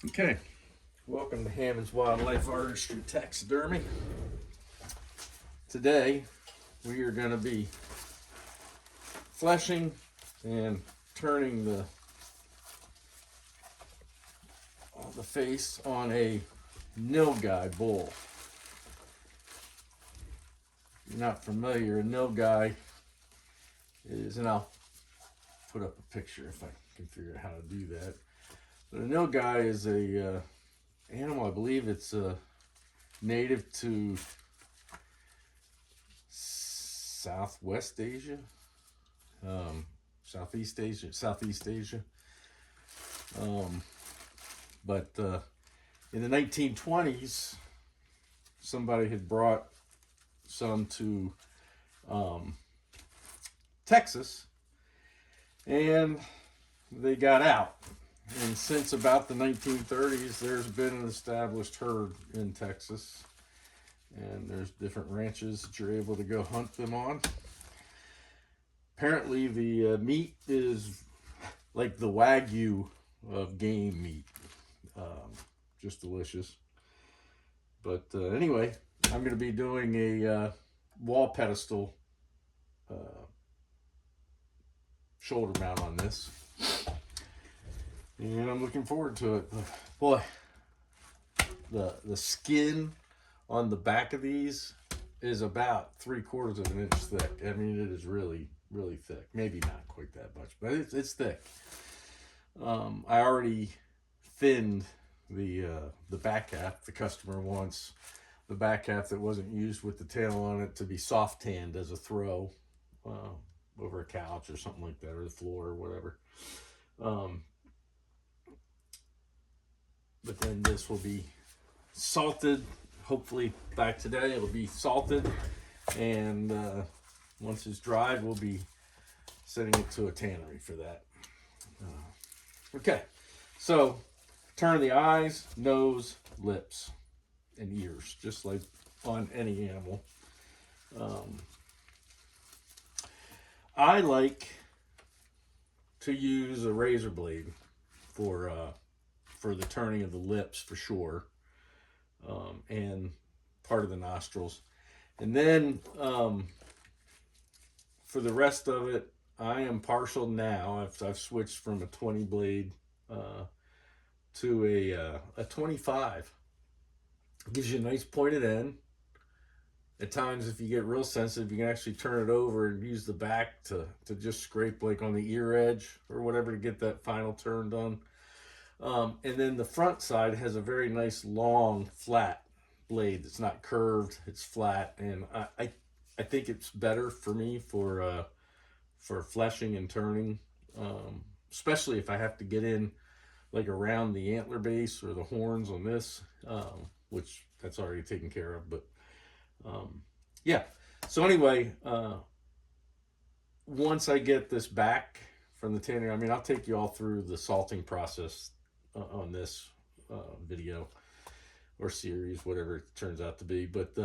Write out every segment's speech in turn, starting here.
Okay, welcome to Hammond's Wildlife Artistry Taxidermy. Today we are going to be fleshing and turning the face on a Nilgai bull. If you're not familiar, a Nilgai is, and I'll put up a picture if I can figure out how to do that. But a Nilgai is a animal, I believe it's native to Southwest Asia, Southeast Asia. But in the 1920s, somebody had brought some to Texas, and they got out. And since about the 1930s, there's been an established herd in Texas, and there's different ranches that you're able to go hunt them on. Apparently, the meat is like the Wagyu of game meat, just delicious. But anyway, I'm going to be doing a wall pedestal shoulder mount on this. And I'm looking forward to it. Boy, the skin on the back of these is about 3/4 of an inch thick. I mean, it is really, really thick. Maybe not quite that much, but it's thick. I already thinned the back half. The customer wants the back half that wasn't used with the tail on it to be soft tanned as a throw over a couch or something like that, or the floor or whatever. But then this will be salted, hopefully back today. It'll be salted, and once it's dried, we'll be sending it to a tannery for that. Okay, so turn the eyes, nose, lips, and ears, just like on any animal. I like to use a razor blade for the turning of the lips for sure, and part of the nostrils. And then for the rest of it, I am partial now. I've switched from a 20 blade to a 25. It gives you a nice pointed end. At times, if you get real sensitive, you can actually turn it over and use the back to just scrape like on the ear edge or whatever to get that final turn done. And then the front side has a very nice long flat blade that's not curved, it's flat, and I think it's better for me for fleshing and turning, especially if I have to get in like around the antler base or the horns on this, which that's already taken care of. But yeah, so anyway, once I get this back from the tannery, I mean, I'll take you all through the salting process on this video or series, whatever it turns out to be. But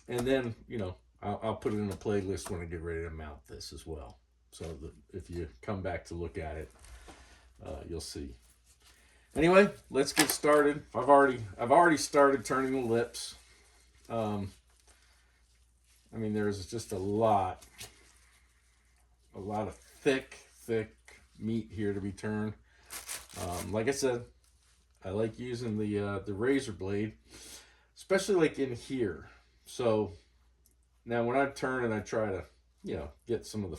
and then, you know, I'll put it in a playlist when I get ready to mount this as well, so that if you come back to look at it, you'll see. Anyway, let's get started. I've already started turning the lips. I mean, there's just a lot of thick meat here to be turned. Like I said, I like using the razor blade, especially like in here. So now when I turn and I try to, you know, get some of the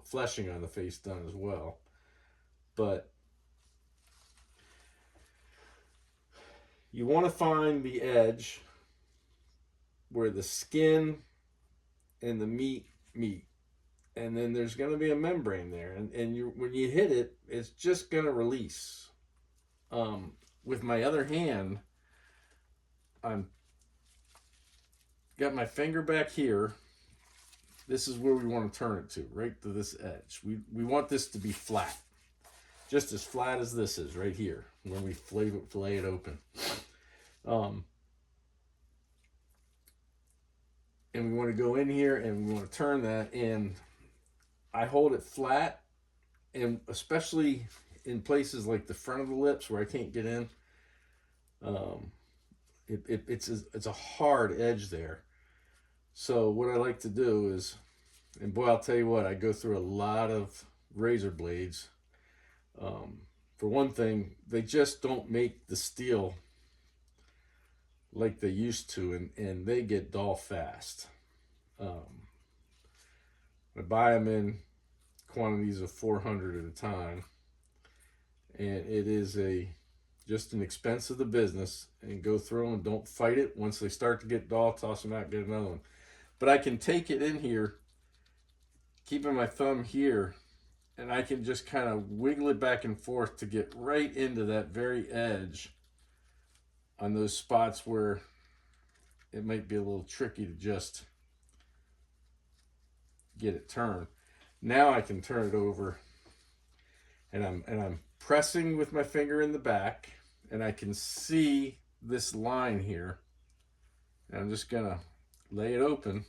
fleshing on the face done as well. But you want to find the edge where the skin and the meat meet. And then there's going to be a membrane there. And when you hit it, it's just going to release. With my other hand, I'm got my finger back here. This is where we want to turn it to, right to this edge. We want this to be flat. Just as flat as this is right here when we fillet it open. And we want to go in here and we want to turn that, and I hold it flat, and especially in places like the front of the lips where I can't get in, um, it's a hard edge there. So what I like to do is, and boy, I'll tell you what, I go through a lot of razor blades. For one thing, they just don't make the steel like they used to, and they get dull fast. I buy them in quantities of 400 at a time, and it is just an expense of the business. And go through them and don't fight it. Once they start to get dull, toss them out, get another one. But I can take it in here, keeping my thumb here, and I can just kind of wiggle it back and forth to get right into that very edge on those spots where it might be a little tricky to just get it turned. Now I can turn it over, and I'm pressing with my finger in the back, and I can see this line here. And I'm just gonna lay it open,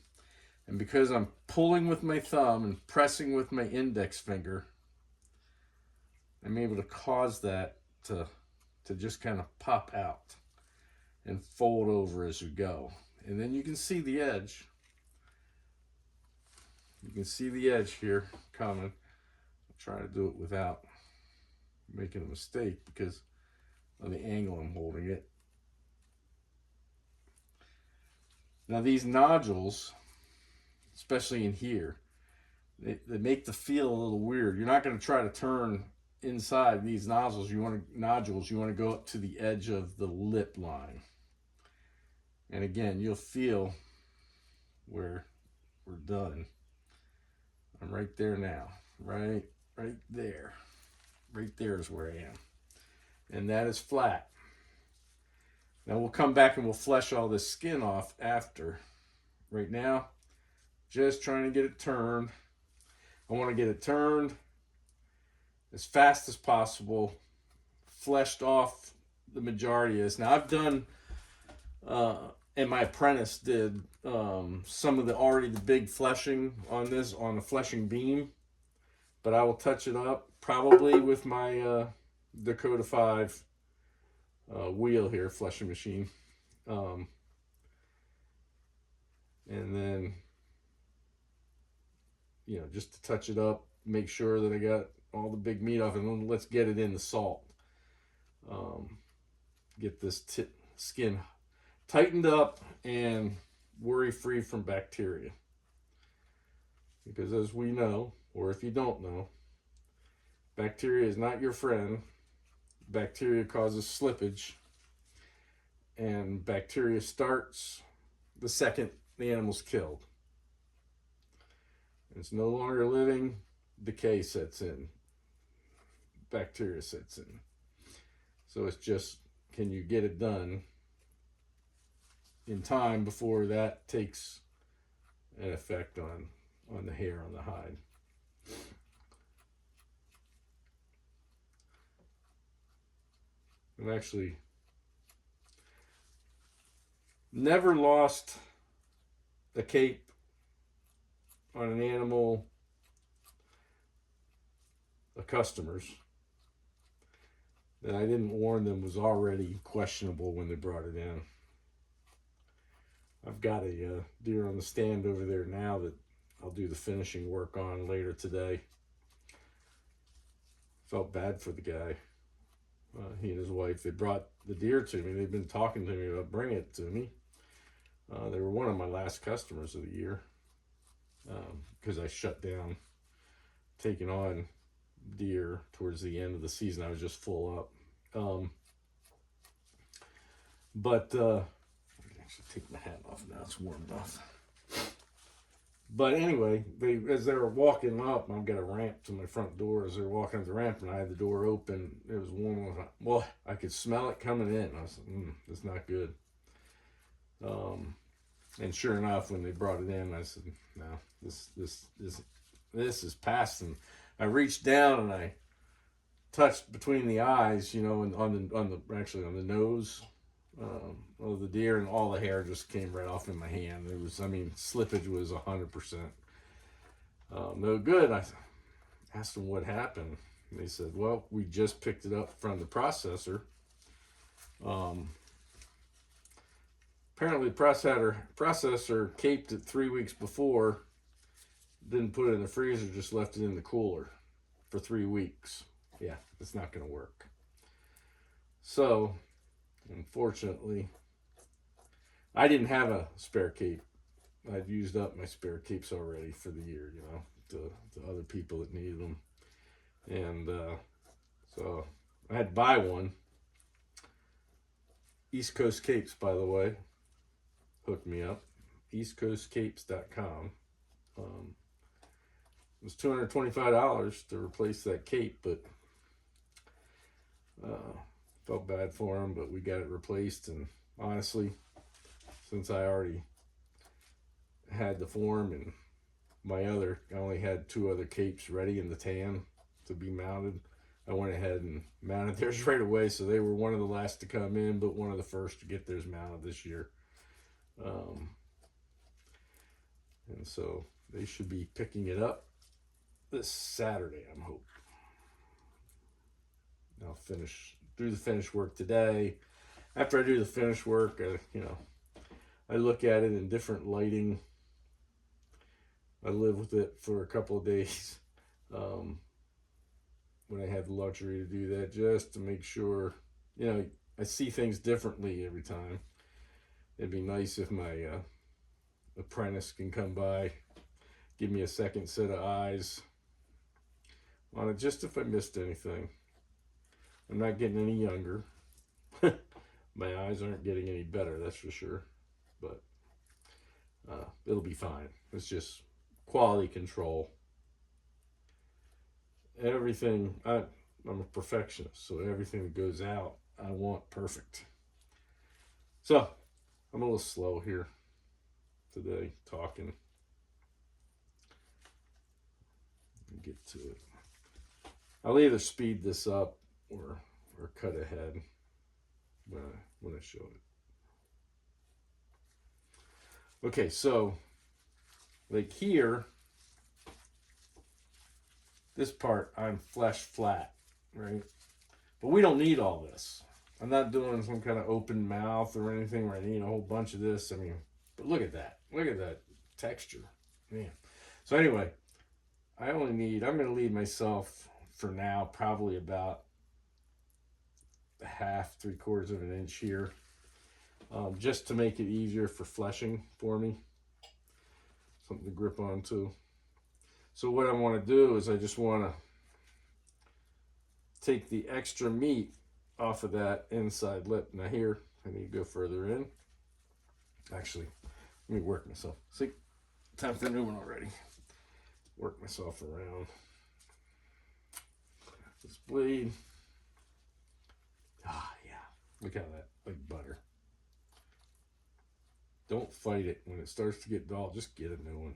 and because I'm pulling with my thumb and pressing with my index finger, I'm able to cause that to just kind of pop out and fold over as you go. And then you can see the edge. You can see the edge here coming. I'm trying to do it without making a mistake because of the angle I'm holding it. Now these nodules, especially in here, they make the feel a little weird. You're not going to try to turn inside these nodules. You want to go up to the edge of the lip line. And again, you'll feel where we're done. I'm right there now. Right there. Right there is where I am. And that is flat. Now we'll come back and we'll flesh all this skin off after. Right now, just trying to get it turned. I want to get it turned as fast as possible, fleshed off the majority of this. Now I've done, and my apprentice did some of the big fleshing on this, on the fleshing beam, but I will touch it up probably with my Dakota 5 wheel here, fleshing machine. And then, just to touch it up, make sure that I got all the big meat off, and then let's get it in the salt. Get this skin tightened up and worry-free from bacteria. Because as we know, or if you don't know, bacteria is not your friend. Bacteria causes slippage, and bacteria starts the second the animal's killed. It's no longer living, decay sets in, bacteria sets in. So it's just, can you get it done in time before that takes an effect on the hair, on the hide. I've actually never lost a cape on an animal, a customer's, that I didn't warn them was already questionable when they brought it in. I've got a deer on the stand over there now that I'll do the finishing work on later today. Felt bad for the guy. He and his wife, they brought the deer to me. They've been talking to me about bringing it to me. They were one of my last customers of the year, because I shut down taking on deer towards the end of the season. I was just full up. But I can actually take my hat off now. It's warm enough. But anyway, as they were walking up, I've got a ramp to my front door. As they were walking up the ramp, and I had the door open, it was warm. Well, I could smell it coming in. I was like, that's not good. And sure enough, when they brought it in, I said, no, this is past. And I reached down and I touched between the eyes, and on the nose of the deer, and all the hair just came right off in my hand. It was, slippage was 100%. No good. I asked him what happened. And they said, well, we just picked it up from the processor. Apparently the processor caped it 3 weeks before, didn't put it in the freezer, just left it in the cooler for 3 weeks. Yeah, it's not going to work. So, unfortunately, I didn't have a spare cape. I'd used up my spare capes already for the year, you know, to other people that needed them. And so I had to buy one. East Coast Capes, by the way, hooked me up. EastCoastCapes.com. It was $225 to replace that cape, but felt bad for them, but we got it replaced. And honestly, since I already had the form and I only had 2 other capes ready in the tan to be mounted, I went ahead and mounted theirs right away. So they were one of the last to come in, but one of the first to get theirs mounted this year. And so they should be picking it up this Saturday, I'm hoping. I'll do the finish work today. After I do the finish work, I look at it in different lighting. I live with it for a couple of days when I have the luxury to do that, just to make sure, I see things differently every time. It'd be nice if my apprentice can come by, give me a second set of eyes on it, just if I missed anything. I'm not getting any younger. My eyes aren't getting any better, that's for sure. But it'll be fine. It's just quality control. Everything, I'm a perfectionist, so everything that goes out, I want perfect. So, I'm a little slow here today talking. Get to it. I'll either speed this up or cut ahead when I show it. Okay, so like here, this part I'm flesh flat, right? But we don't need all this. I'm not doing some kind of open mouth or anything where I need a whole bunch of this. I mean, but look at that. Look at that texture. Man. So anyway, I'm going to leave myself for now probably about a half, 3/4 of an inch here, just to make it easier for fleshing for me. Something to grip onto. So what I want to do is I just want to take the extra meat off of that inside lip. Now here, I need to go further in. Actually, let me work myself. See, time for a new one already. Work myself around. This blade. Ah, yeah. Look how that, like butter. Don't fight it. When it starts to get dull, just get a new one.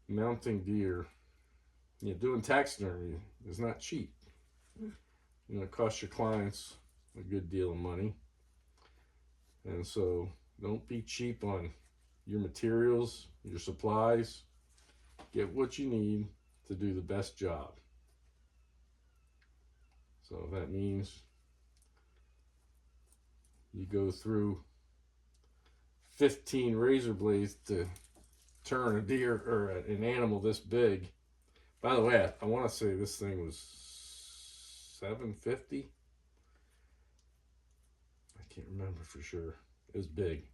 Mounting deer. Doing taxidermy is not cheap. It costs your clients a good deal of money. And so don't be cheap on your materials, your supplies. Get what you need to do the best job. So that means you go through 15 razor blades to turn a deer or an animal this big. By the way, I want to say this thing was $750. I can't remember for sure. It was big.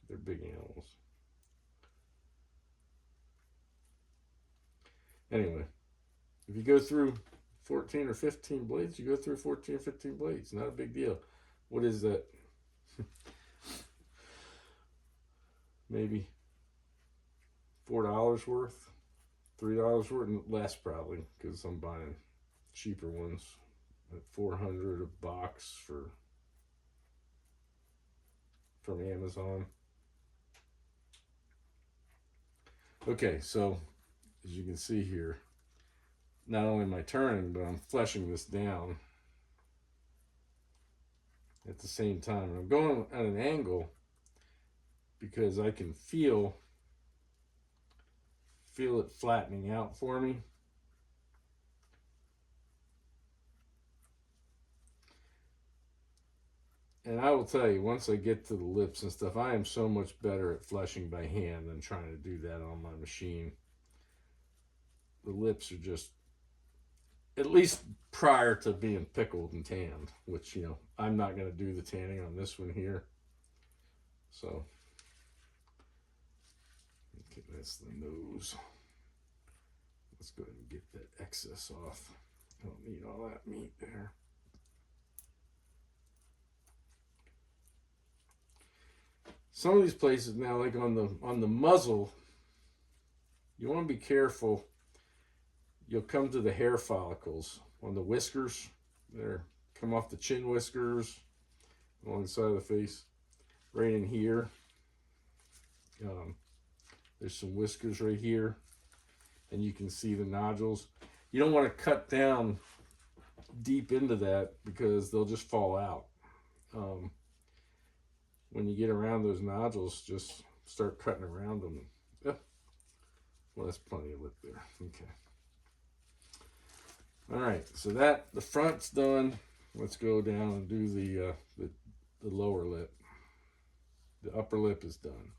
They're big animals. Anyway, if you go through 14 or 15 blades, you go through 14 or 15 blades. Not a big deal. What is that? Maybe $4 worth, $3 worth, and less probably, because I'm buying cheaper ones at $400 a box from Amazon. Okay, so as you can see here, not only am I turning, but I'm fleshing this down. at the same time. And I'm going at an angle because I can feel it flattening out for me. And I will tell you, once I get to the lips and stuff, I am so much better at fleshing by hand than trying to do that on my machine. The lips are just, at least prior to being pickled and tanned, which, I'm not going to do the tanning on this one here. So, okay, that's the nose. Let's go ahead and get that excess off. I don't need all that meat there. Some of these places now, like on the muzzle, you want to be careful. You'll come to the hair follicles on the whiskers. There, come off the chin whiskers along the side of the face, right in here. There's some whiskers right here, and you can see the nodules. You don't want to cut down deep into that because they'll just fall out. When you get around those nodules, just start cutting around them. Yeah. Well, that's plenty of lip there. Okay. All right, so the front's done. Let's go down and do the lower lip. The upper lip is done.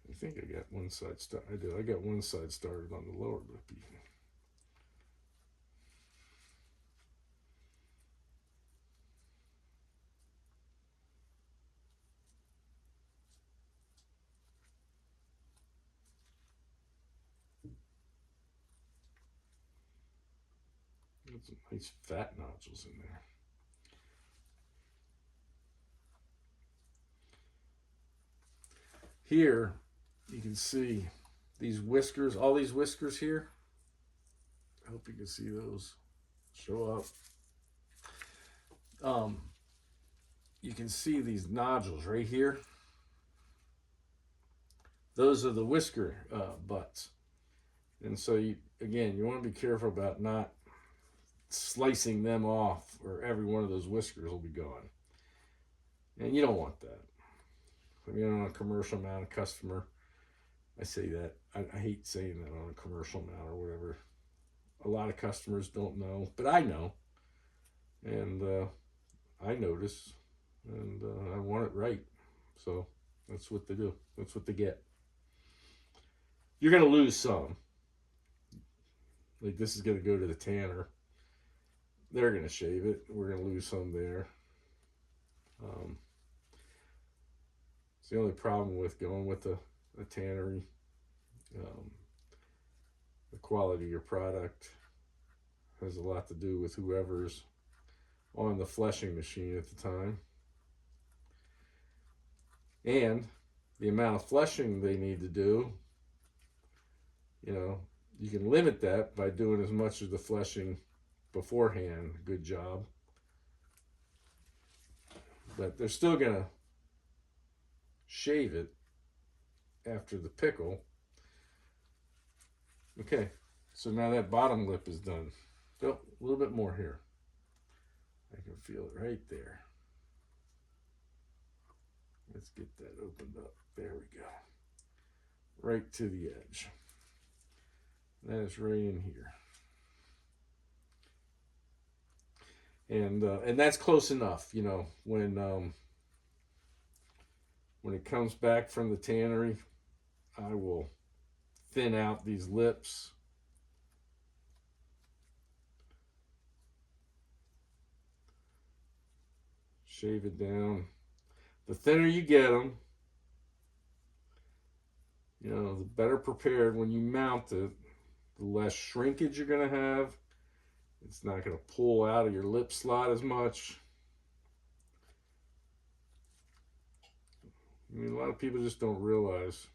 I think I got one side started. I do. I got one side started on the lower lip even. Got some nice fat nodules in there. Here, you can see these whiskers, all these whiskers here. I hope you can see those show up. You can see these nodules right here. Those are the whisker butts. And so, you want to be careful about not slicing them off, or every one of those whiskers will be gone. And you don't want that. I mean, on a commercial mount, a customer, I say that. I hate saying that on a commercial mount or whatever. A lot of customers don't know, but I know. And I notice. And I want it right. So that's what they do. That's what they get. You're going to lose some. Like, this is going to go to the tanner. They're going to shave it. We're going to lose some there. It's the only problem with going with a tannery. The quality of your product has a lot to do with whoever's on the fleshing machine at the time. And the amount of fleshing they need to do, you can limit that by doing as much of the fleshing beforehand. Good job. But they're still going to shave it after the pickle. Okay, so now that bottom lip is done. Oh, a little bit more here. I can feel it right there. Let's get that opened up. There we go. Right to the edge. That is right in here. And that's close enough, when it comes back from the tannery, I will thin out these lips. Shave it down. The thinner you get them, the better prepared when you mount it, the less shrinkage you're going to have. It's not going to pull out of your lip slot as much. I mean, a lot of people just don't realize,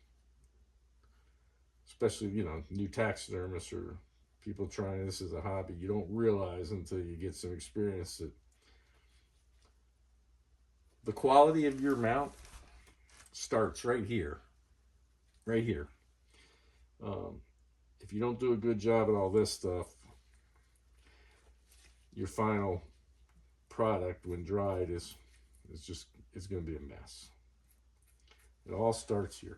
especially, new taxidermists or people trying this as a hobby, you don't realize until you get some experience that the quality of your mount starts right here. Right here. if you don't do a good job at all this stuff, your final product when dried is just, it's going to be a mess. It all starts here.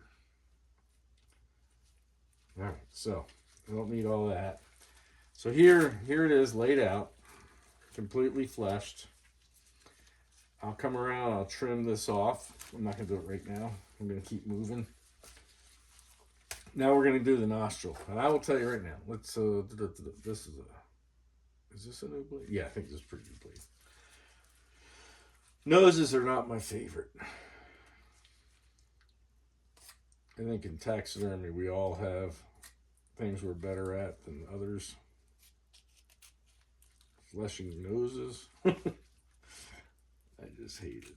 All right, so I don't need all that. So here it is laid out, completely fleshed. I'll come around, I'll trim this off. I'm not going to do it right now. I'm going to keep moving. Now we're going to do the nostril. And I will tell you right now, let's, this is this a new blade? Yeah, I think this is a pretty good blade. Noses are not my favorite. I think in taxidermy, we all have things we're better at than others. Fleshing noses. I just hate it.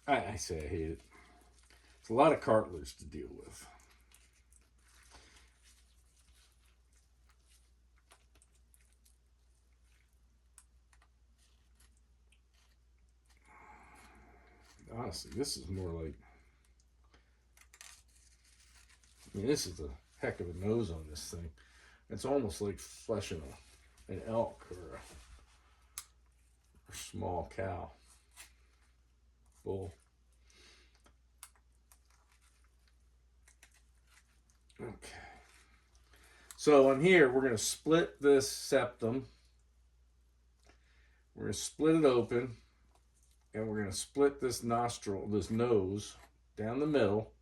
I say I hate it. It's a lot of cartilage to deal with. Honestly, this is more like, I mean, this is a heck of a nose on this thing. It's almost like fleshing an elk or a small cow, bull. Okay. So on here, we're going to split this septum. We're going to split it open. And we're going to split this nostril, this nose, down the middle.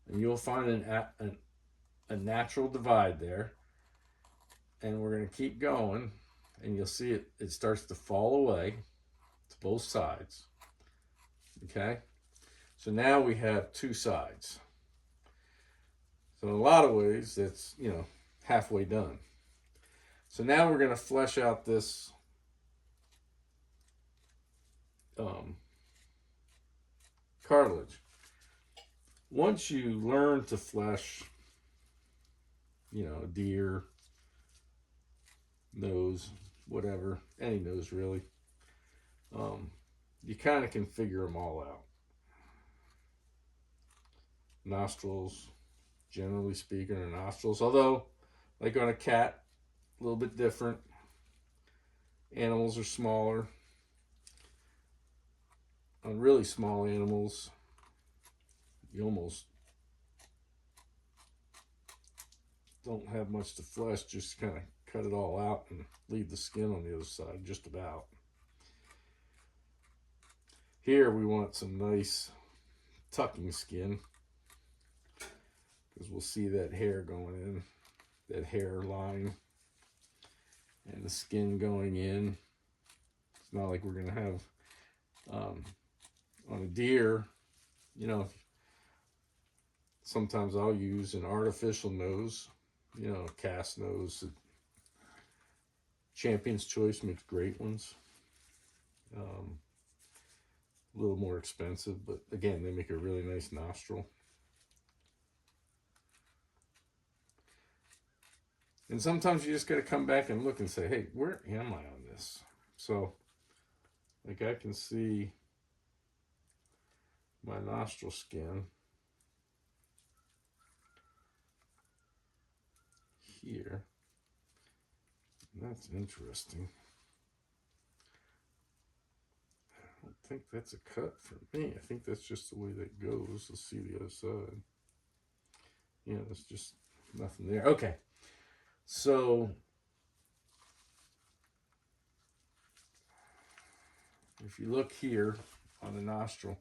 And you'll find a natural divide there. And we're going to keep going. And you'll see it starts to fall away to both sides. Okay? So now we have two sides. So in a lot of ways, that's, you know, halfway done. So now we're going to flesh out this cartilage. Once you learn to flesh, you know, a deer, nose, whatever, any nose really, you kind of can figure them all out. Nostrils, generally speaking, are nostrils, although, like on a cat, a little bit different. Animals are smaller. On really small animals, you almost don't have much to flesh, just kind of cut it all out and leave the skin on the other side, just about. Here we want some nice tucking skin, because we'll see that hair going in, that hair line, and the skin going in. It's not like we're going to have, on a deer, you know, sometimes I'll use an artificial nose, you know, a cast nose. Champion's Choice makes great ones. A little more expensive, but again, they make a really nice nostril. And sometimes you just got to come back and look and say, hey, where am I on this? So, like, I can see my nostril skin here. That's interesting. I don't think that's a cut for me. I think that's just the way that goes. Let's see the other side. Yeah, there's just nothing there. Okay. So, if you look here on the nostril,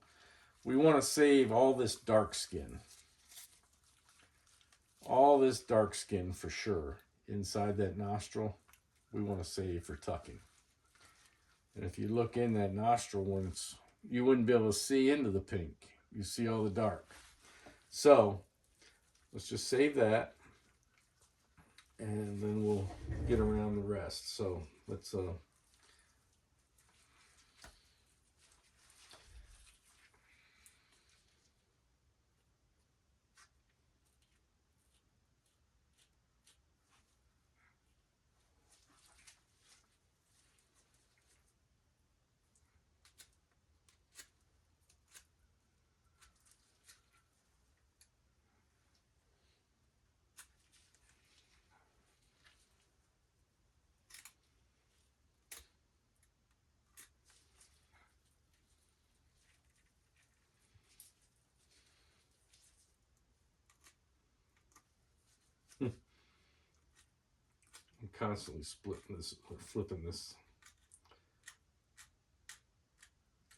we want to save all this dark skin. All this dark skin for sure inside that nostril, we want to save for tucking. And if you look in that nostril once, you wouldn't be able to see into the pink. You see all the dark. So let's just save that, and then we'll get around the rest. So let's I'm constantly splitting this or flipping this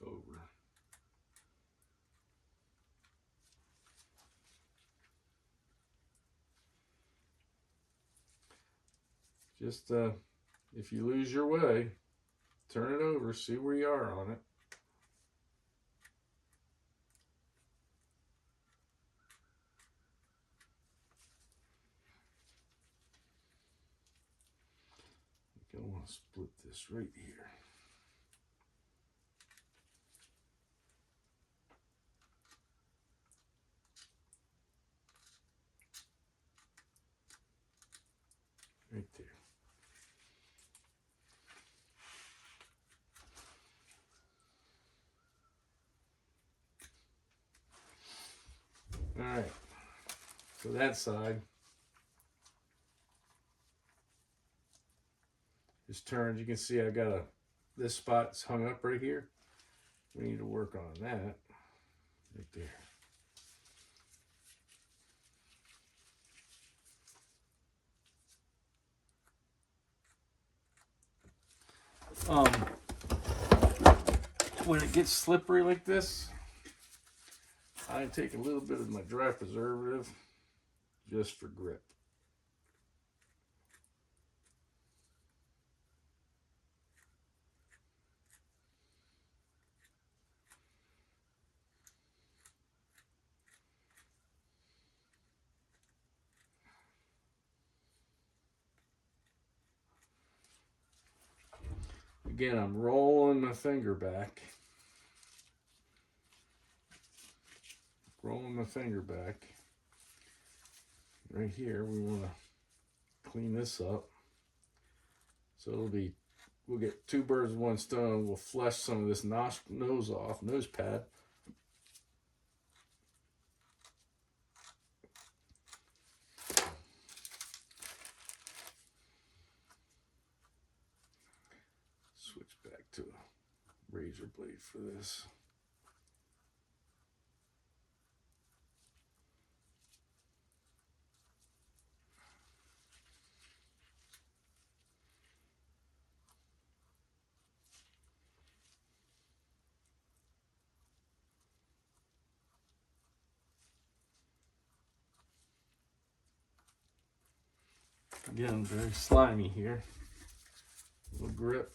over. Just if you lose your way, turn it over, see where you are on it. I want to split this right here. Right there. All right. So that side is turned. You can see I got this spot's hung up right here. We need to work on that right there. When it gets slippery like this, I take a little bit of my dry preservative just for grip. Again, I'm rolling my finger back. Rolling my finger back. Right here, we want to clean this up. So we'll get two birds with one stone. We'll flush some of this nose off, nose pad. Switch back to a razor blade for this. Again, very slimy here. A little grip.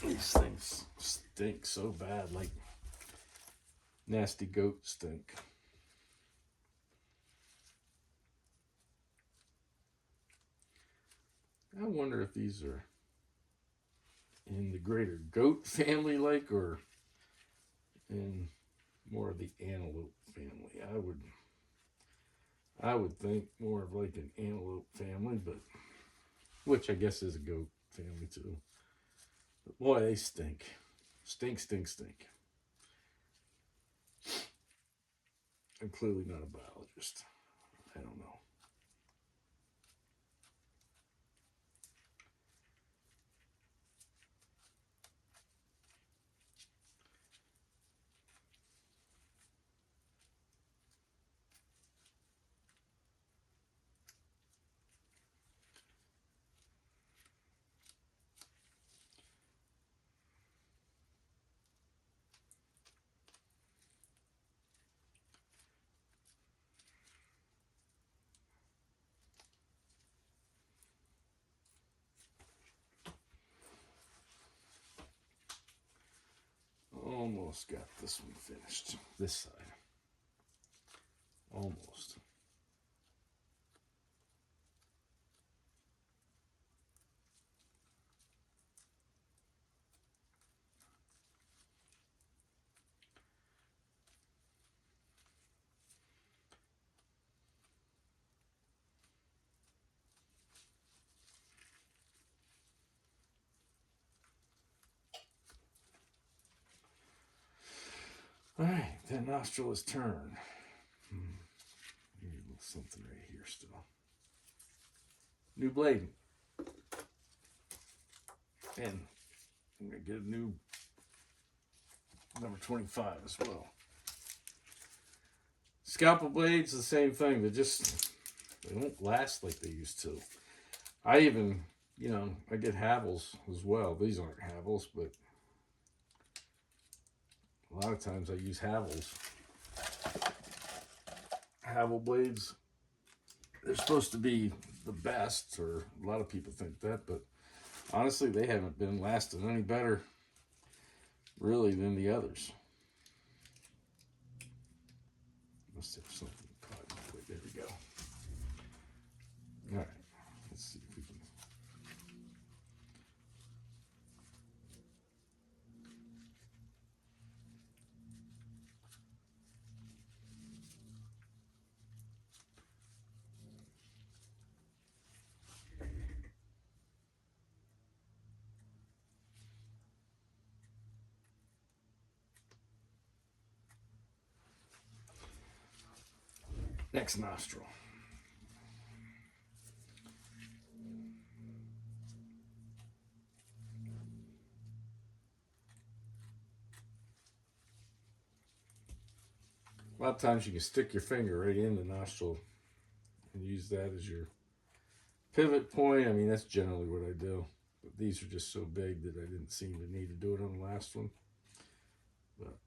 These things stink so bad, like nasty goat stink. I wonder if these are in the greater goat family, like, or in more of the antelope family. I would think more of like an antelope family, but which I guess is a goat family too. But boy, they stink. Stink, stink, stink. I'm clearly not a biologist. I don't know. Almost got this one finished. This side. Almost. All right, that nostril is turned. something right here still. New blade. And I'm going to get a new number 25 as well. Scalpel blades, the same thing. They don't last like they used to. I even, I get Havels as well. These aren't Havels, but a lot of times I use Havels. Havel blades, they're supposed to be the best, or a lot of people think that, but honestly, they haven't been lasting any better, really, than the others. Must have something caught in the way. There we go. All right, let's see if we can. Next nostril. A lot of times you can stick your finger right in the nostril and use that as your pivot point. I mean, that's generally what I do. But these are just so big that I didn't seem to need to do it on the last one. But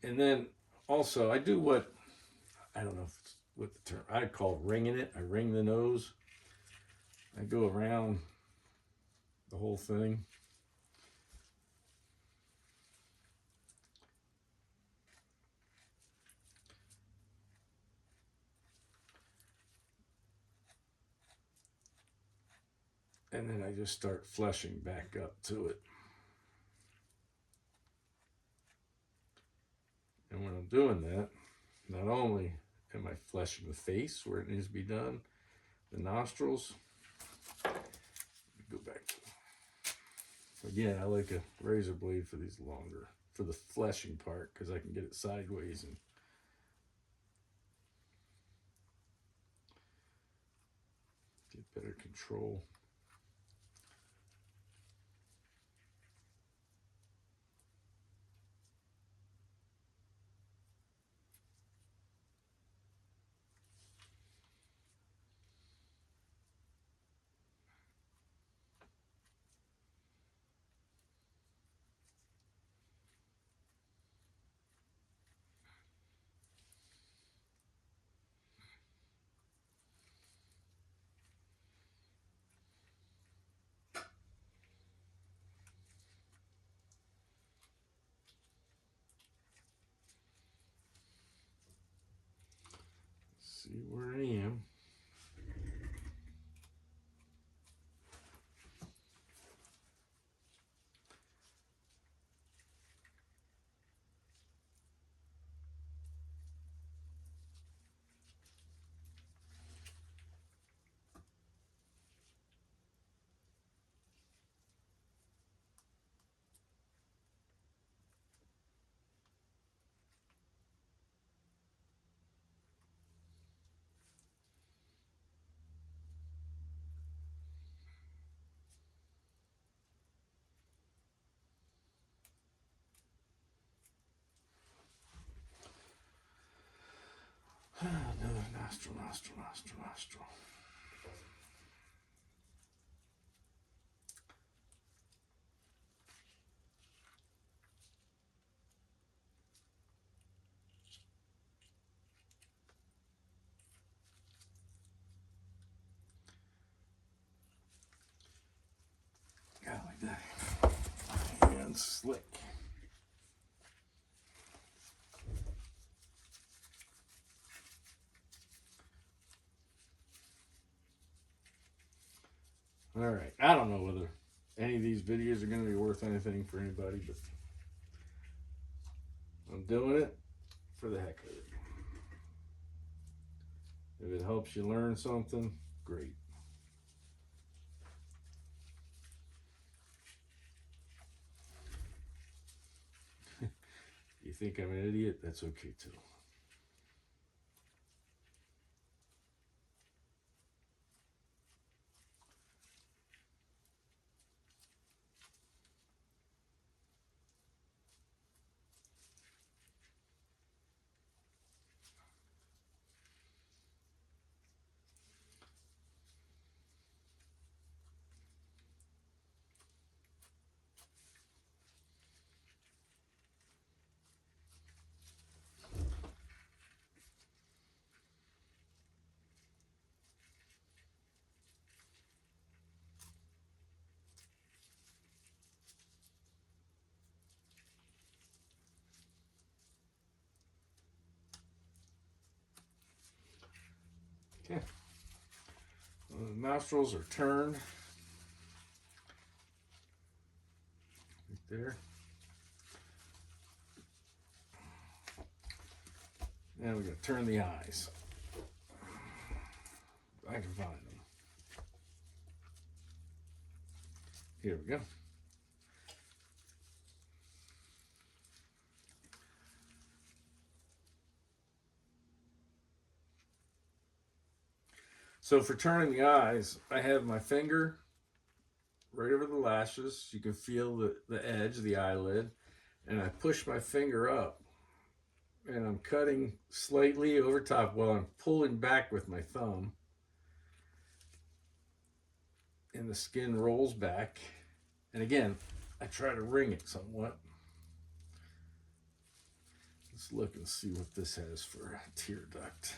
and then also I do what, I don't know if it's what the term, I call ringing it. I ring the nose. I go around the whole thing. And then I just start fleshing back up to it. And when I'm doing that, not only am I fleshing the face where it needs to be done, the nostrils. Go back. Again, I like a razor blade for these longer, for the fleshing part, because I can get it sideways and get better control. See where I am. Another nostril. Yeah, like that. And slick. All right. I don't know whether any of these videos are going to be worth anything for anybody, but I'm doing it for the heck of it. If it helps you learn something, great. If you think I'm an idiot, that's okay too. Okay. The nostrils are turned. Right there. Now we're going to turn the eyes. I can find them. Here we go. So for turning the eyes, I have my finger right over the lashes. You can feel the edge, the eyelid, and I push my finger up and I'm cutting slightly over top while I'm pulling back with my thumb, and the skin rolls back. And again, I try to wring it somewhat. Let's look and see what this has for a tear duct.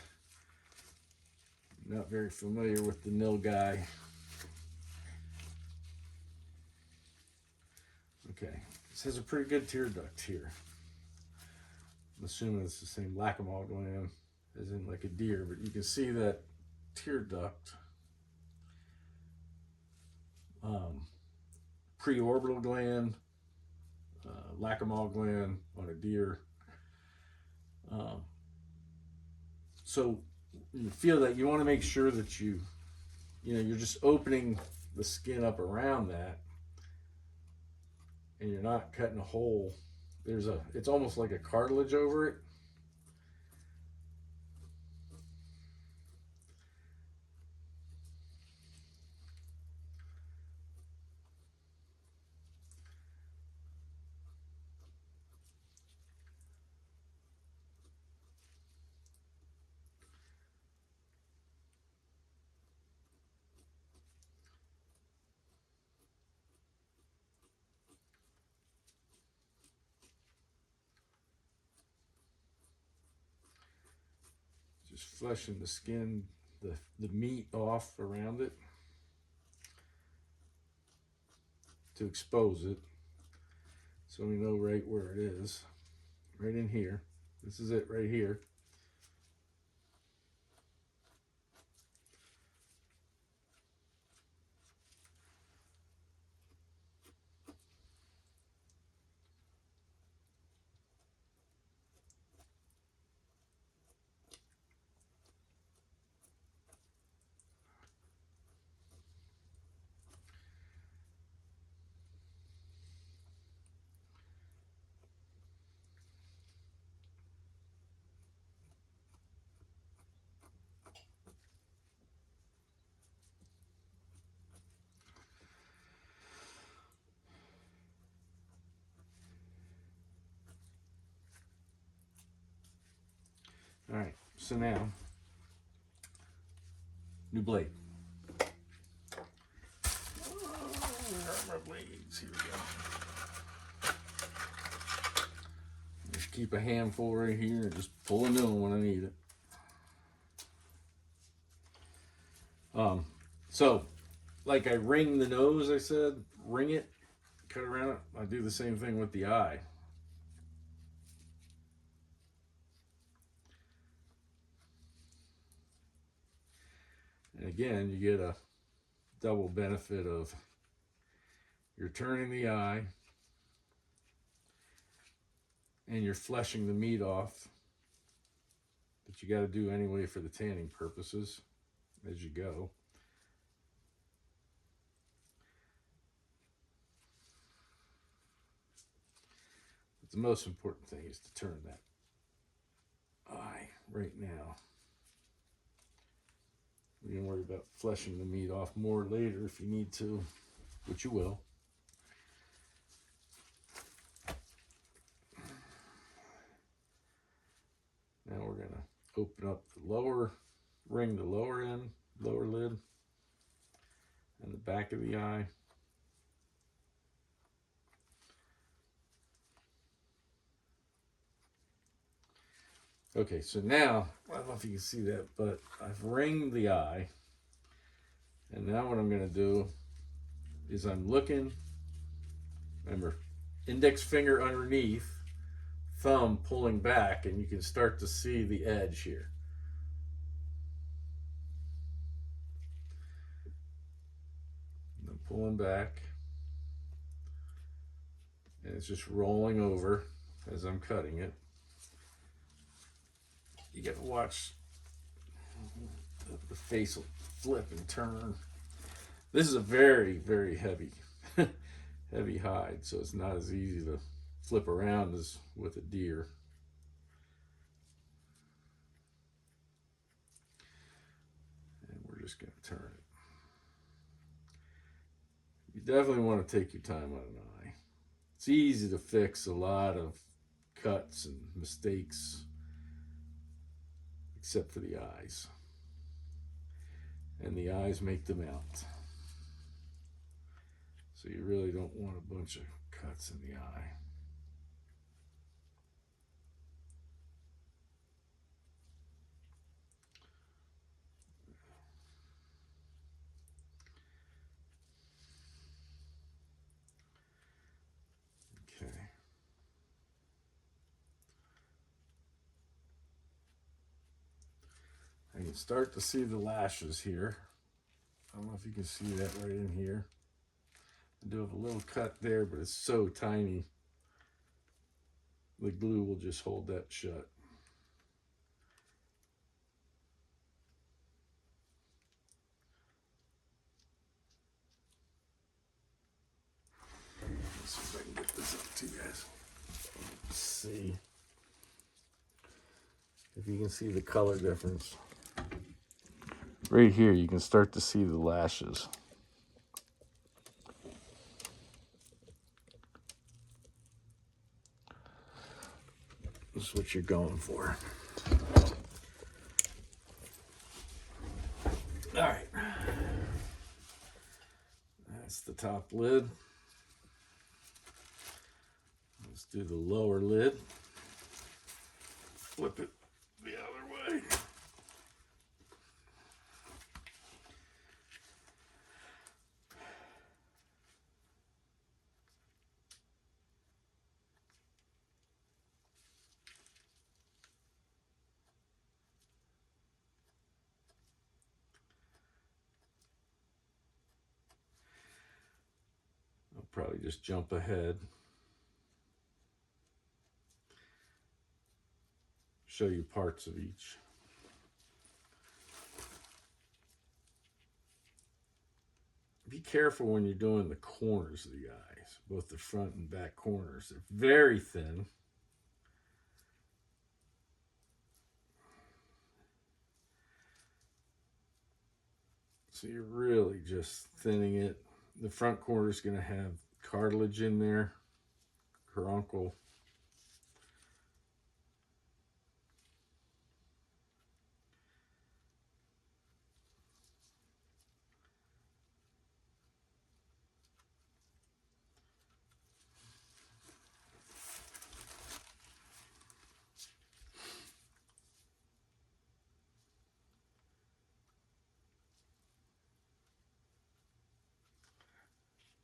Not very familiar with the Nilgai. Okay, this has a pretty good tear duct here. I'm assuming it's the same lacrimal gland as in like a deer, but you can see that tear duct. Preorbital gland, lacrimal gland on a deer. So you feel that you want to make sure that you're just opening the skin up around that, and you're not cutting a hole. It's almost like a cartilage over it. Just fleshing the skin, the meat off around it to expose it, so we know right where it is. Right in here. This is it right here. All right, so now, new blade. My blades, here we go. Just keep a handful right here and just pull a new one when I need it. So, like I ring the nose, I said, ring it, cut around it. I do the same thing with the eye. And again, you get a double benefit of you're turning the eye and you're fleshing the meat off that you got to do anyway for the tanning purposes as you go. But the most important thing is to turn that eye right now. You can worry about fleshing the meat off more later if you need to, which you will. Now we're going to open up the lower ring, the lower end, lower lid, and the back of the eye. Okay, so now, I don't know if you can see that, but I've ringed the eye. And now what I'm going to do is I'm looking, remember, index finger underneath, thumb pulling back, and you can start to see the edge here. And I'm pulling back, and it's just rolling over as I'm cutting it. You got to watch the face will flip and turn. This is a very, very heavy heavy hide, so it's not as easy to flip around as with a deer. And we're just going to turn it. You definitely want to take your time on an eye. It's easy to fix a lot of cuts and mistakes, except for the eyes. And the eyes make the mount. So you really don't want a bunch of cuts in the eye. Okay. I can start to see the lashes here. I don't know if you can see that right in here. I do have a little cut there, but it's so tiny. The glue will just hold that shut. Let's see if I can get this up to you guys. Let's see if you can see the color difference. Right here, you can start to see the lashes. This is what you're going for. All right. That's the top lid. Let's do the lower lid. Flip it the other way. I'll probably just jump ahead. Show you parts of each. Be careful when you're doing the corners of the eyes, both the front and back corners. They're very thin. So you're really just thinning it. The front corner is going to have cartilage in there, caruncle.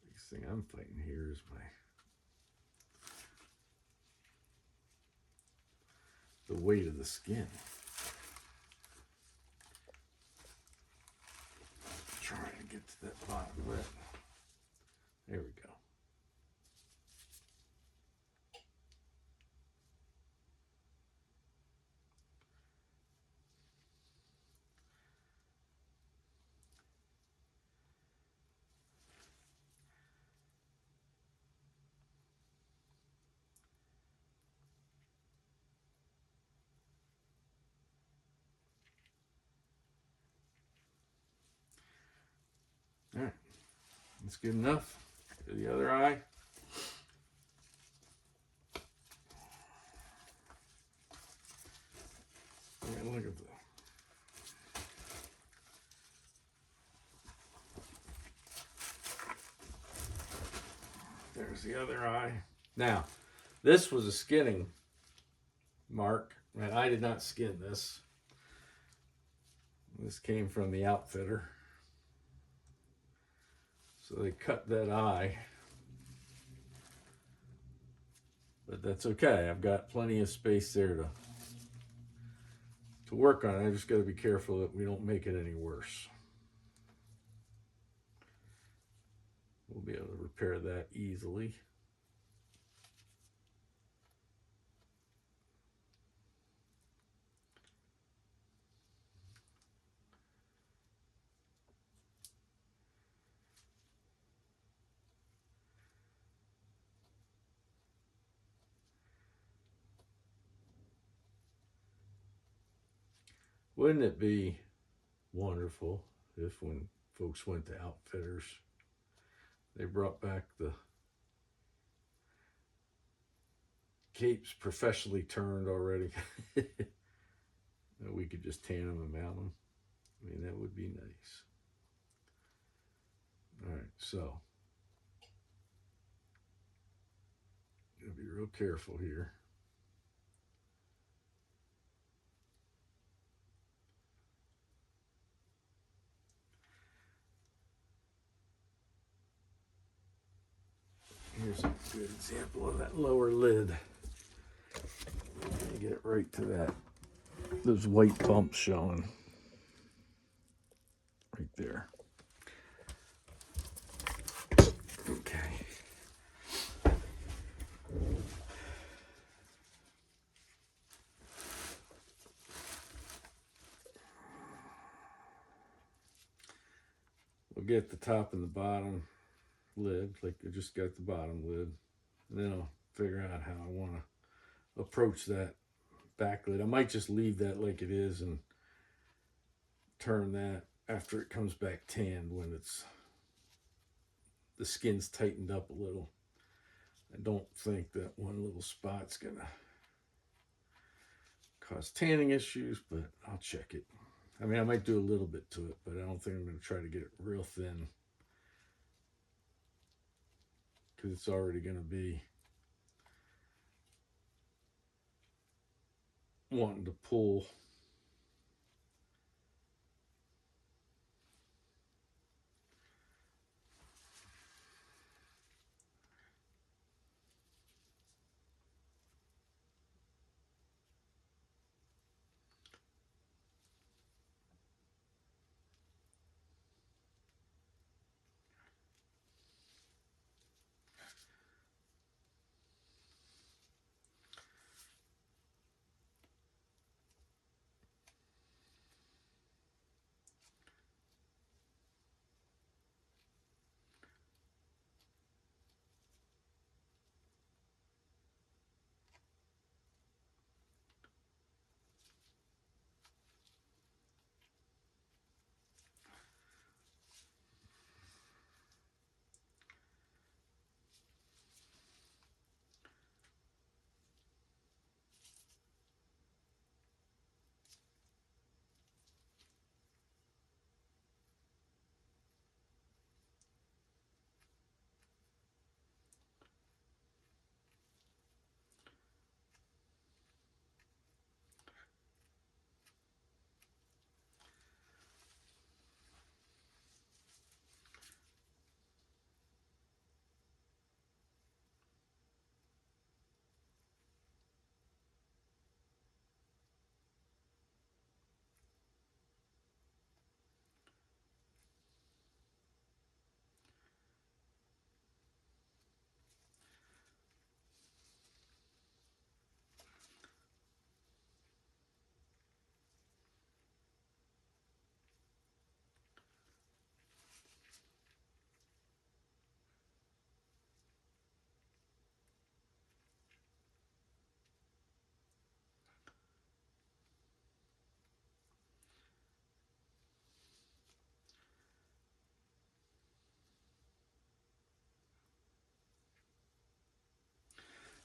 Biggest thing I'm fighting here is the weight of the skin. Trying to get to that bottom lip. There we go. That's good enough. Do the other eye. And look at that. There's the other eye. Now, this was a skinning mark, and I did not skin this. This came from the outfitter. So they cut that eye. But that's okay. I've got plenty of space there to work on. I just got to be careful that we don't make it any worse. We'll be able to repair that easily. Wouldn't it be wonderful if when folks went to outfitters, they brought back the capes professionally turned already? We could just tan them and mount them. I mean, that would be nice. All right, so gotta be real careful here. Here's a good example of that lower lid. Get it right to that. Those white bumps showing. Right there. Okay. We'll get the top and the bottom lid, like I just got the bottom lid. And then I'll figure out how I want to approach that back lid. I might just leave that like it is and turn that after it comes back tanned when it's the skin's tightened up a little. I don't think that one little spot's gonna cause tanning issues, but I'll check it. I mean, I might do a little bit to it, but I don't think I'm going to try to get it real thin, because it's already going to be wanting to pull.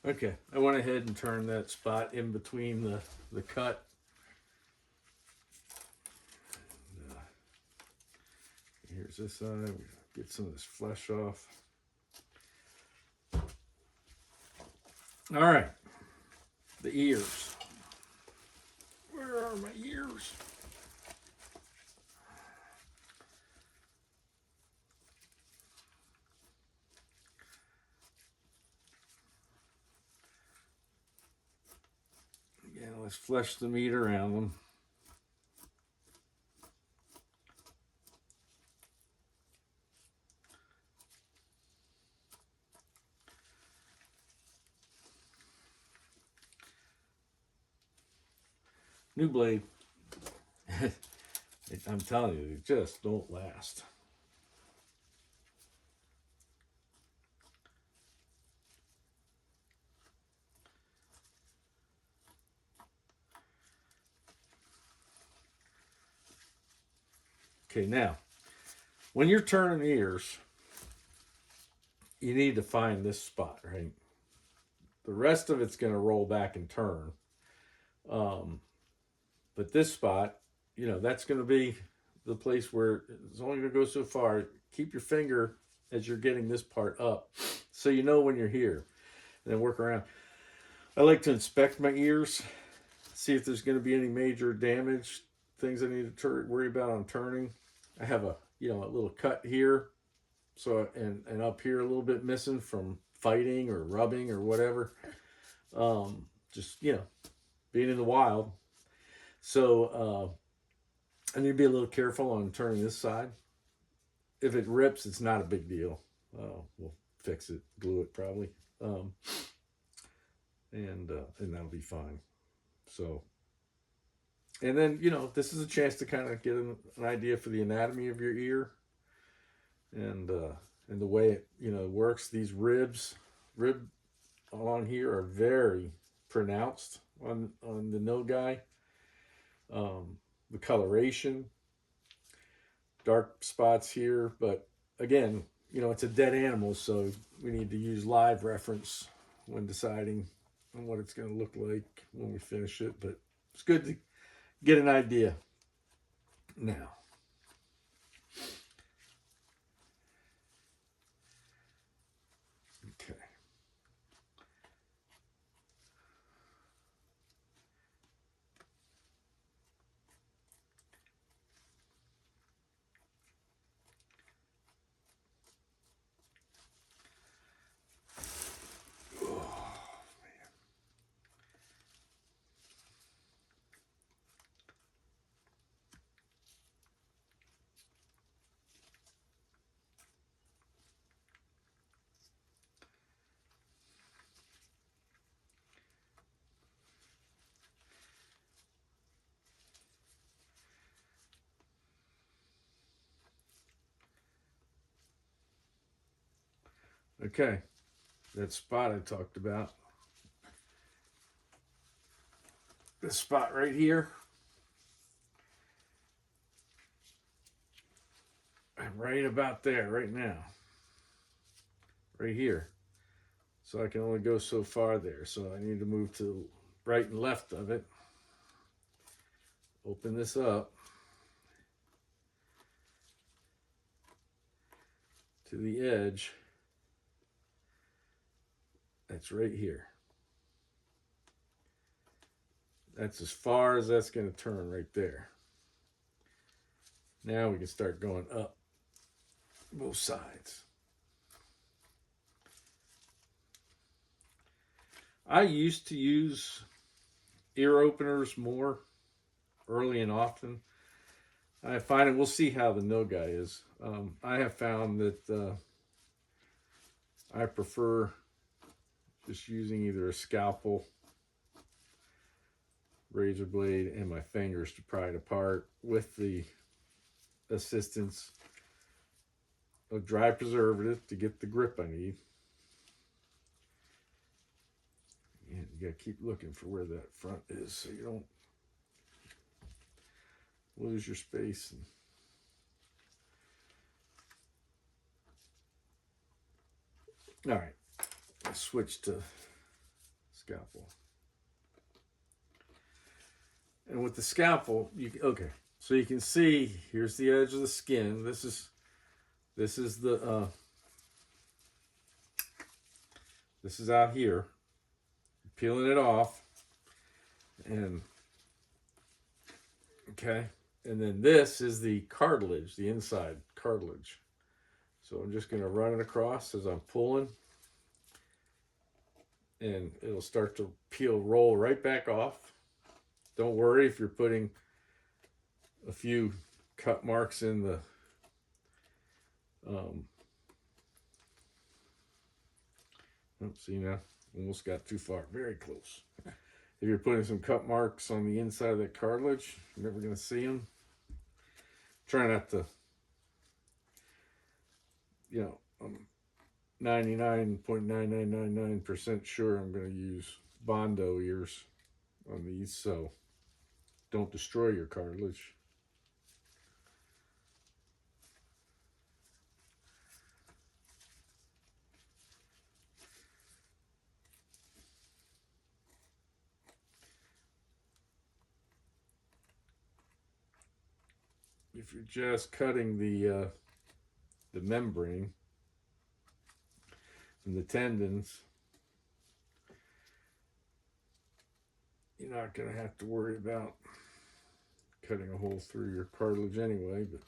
Okay, I went ahead and turned that spot in between the cut. Here's this side. Get some of this flesh off. All right, the ears. Where are my ears? Again, let's flesh the meat around them. New blade. I'm telling you, they just don't last. Okay, now, when you're turning ears, you need to find this spot, right? The rest of it's going to roll back and turn. But this spot, that's going to be the place where it's only going to go so far. Keep your finger as you're getting this part up so you know when you're here. And then work around. I like to inspect my ears, see if there's going to be any major damage, things I need to worry about on turning. I have a little cut here, so and up here a little bit missing from fighting or rubbing or whatever. Just being in the wild. So I need to be a little careful on turning this side. If it rips, it's not a big deal. We'll fix it, glue it probably, and that'll be fine. So, and then this is a chance to kind of get an idea for the anatomy of your ear, and the way it works. These rib along here are very pronounced on the Nilgai. The coloration, dark spots here, but again, it's a dead animal, so we need to use live reference when deciding on what it's going to look like when we finish it. But it's good to get an idea now. Okay. Okay, that spot I talked about. This spot right here. I'm right about there right now. Right here. So I can only go so far there. So I need to move to right and left of it. Open this up to the edge. That's right here. That's as far as that's going to turn right there. Now we can start going up both sides. I used to use ear openers more early and often. I find it, we'll see how the Nilgai is. I have found that I prefer just using either a scalpel, razor blade, and my fingers to pry it apart with the assistance of dry preservative to get the grip I need. And you gotta keep looking for where that front is so you don't lose your space. All right, let's switch to scalpel. And with the scalpel, okay, so you can see here's the edge of the skin. This is the this is out here. Peeling it off, and okay, and then this is the cartilage, the inside cartilage. So I'm just going to run it across as I'm pulling, and it'll start to roll right back off. Don't worry if you're putting a few cut marks in the see now, almost got too far, very close. If you're putting some cut marks on the inside of that cartilage, you're never going to see them. Try not to, you know, I'm 99.9999% sure I'm going to use Bondo ears on these, so don't destroy your cartilage. If you're just cutting the membrane and the tendons, you're not going to have to worry about cutting a hole through your cartilage anyway. But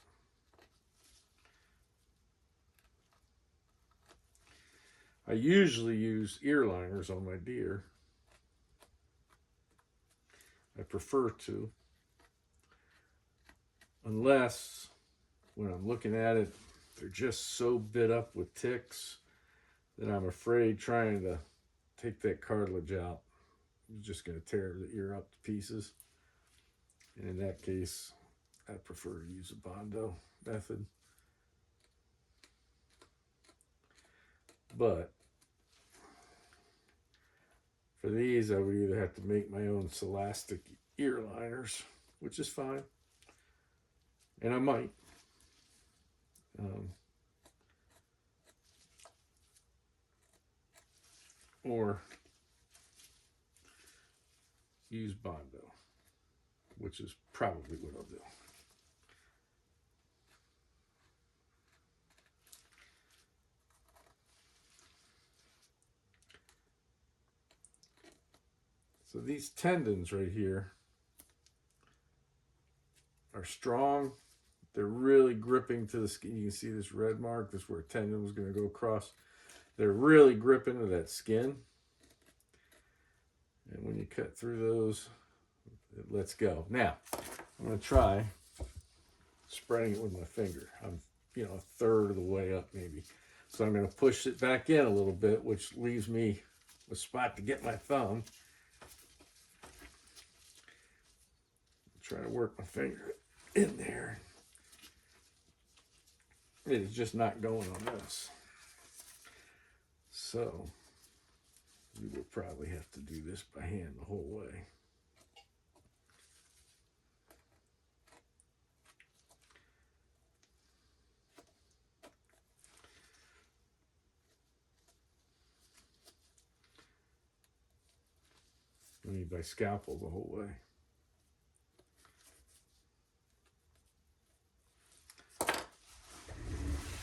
I usually use ear liners on my deer. I prefer to, unless when I'm looking at it, they're just so bit up with ticks that I'm afraid trying to take that cartilage out is just going to tear the ear up to pieces. And in that case, I prefer to use a Bondo method. But for these, I would either have to make my own Celastic ear liners, which is fine. And I might. Or use Bondo, which is probably what I'll do. So these tendons right here are strong. They're really gripping to the skin. You can see this red mark. This is where a tendon was going to go across. They're really gripping to that skin. And when you cut through those, it lets go. Now, I'm going to try spreading it with my finger. I'm, a third of the way up maybe. So I'm going to push it back in a little bit, which leaves me a spot to get my thumb. Try to work my finger in there. It is just not going on this. So we will probably have to do this by hand the whole way. I mean, by scalpel the whole way.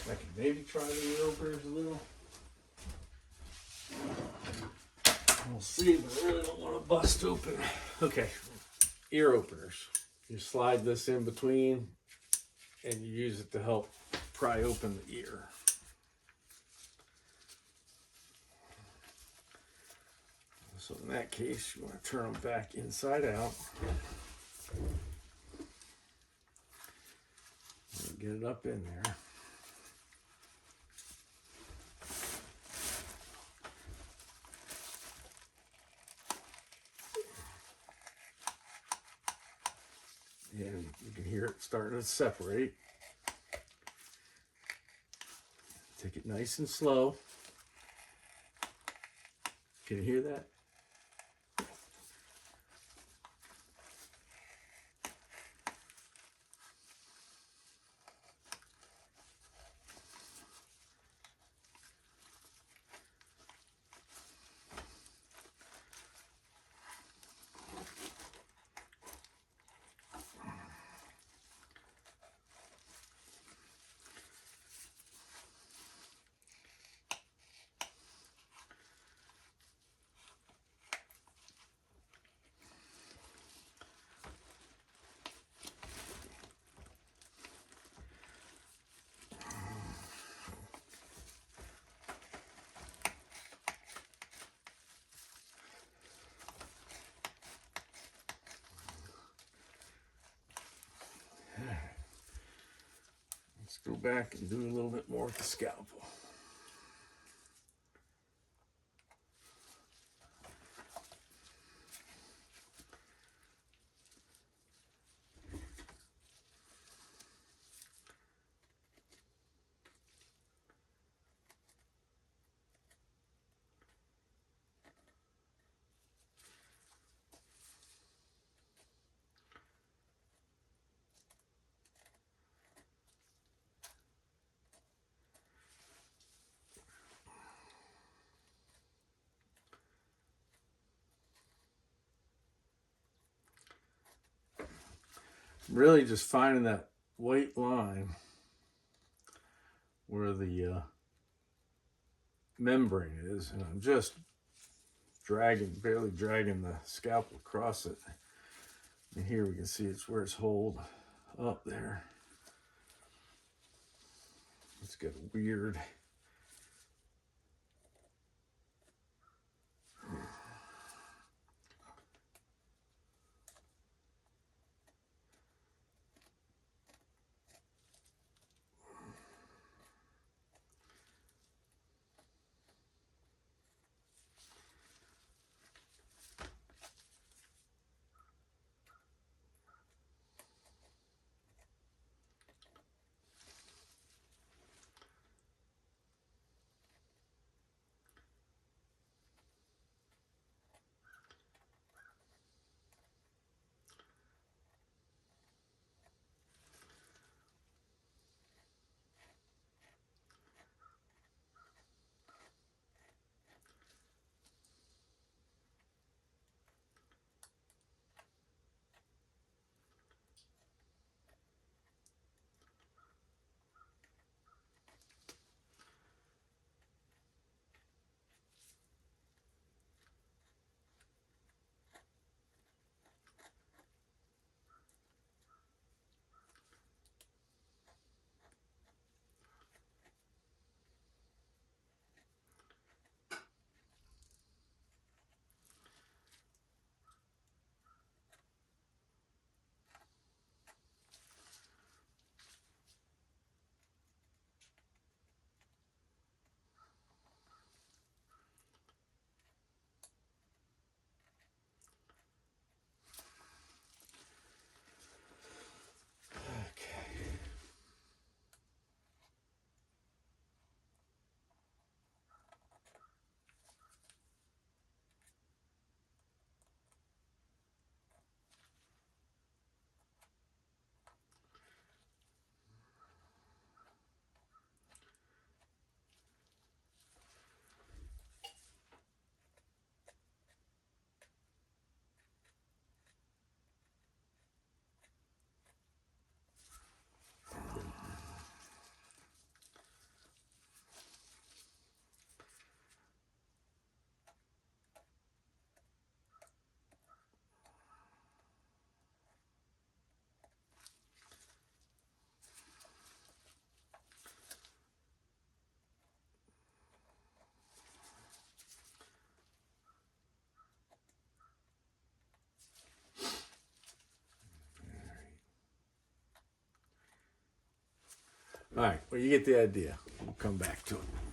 I can maybe try the ear openers a little. We'll see, but I really don't want to bust open. Okay, ear openers. You slide this in between and you use it to help pry open the ear. So in that case, you want to turn them back inside out. And get it up in there. And you can hear it starting to separate. Take it nice and slow. Can you hear that? Let's go back and do a little bit more with the scalpel. Really just finding that white line where the membrane is, and I'm just barely dragging the scalpel across it. And here we can see it's where it's holed up there. It's got a weird All right, well, you get the idea. We'll come back to it.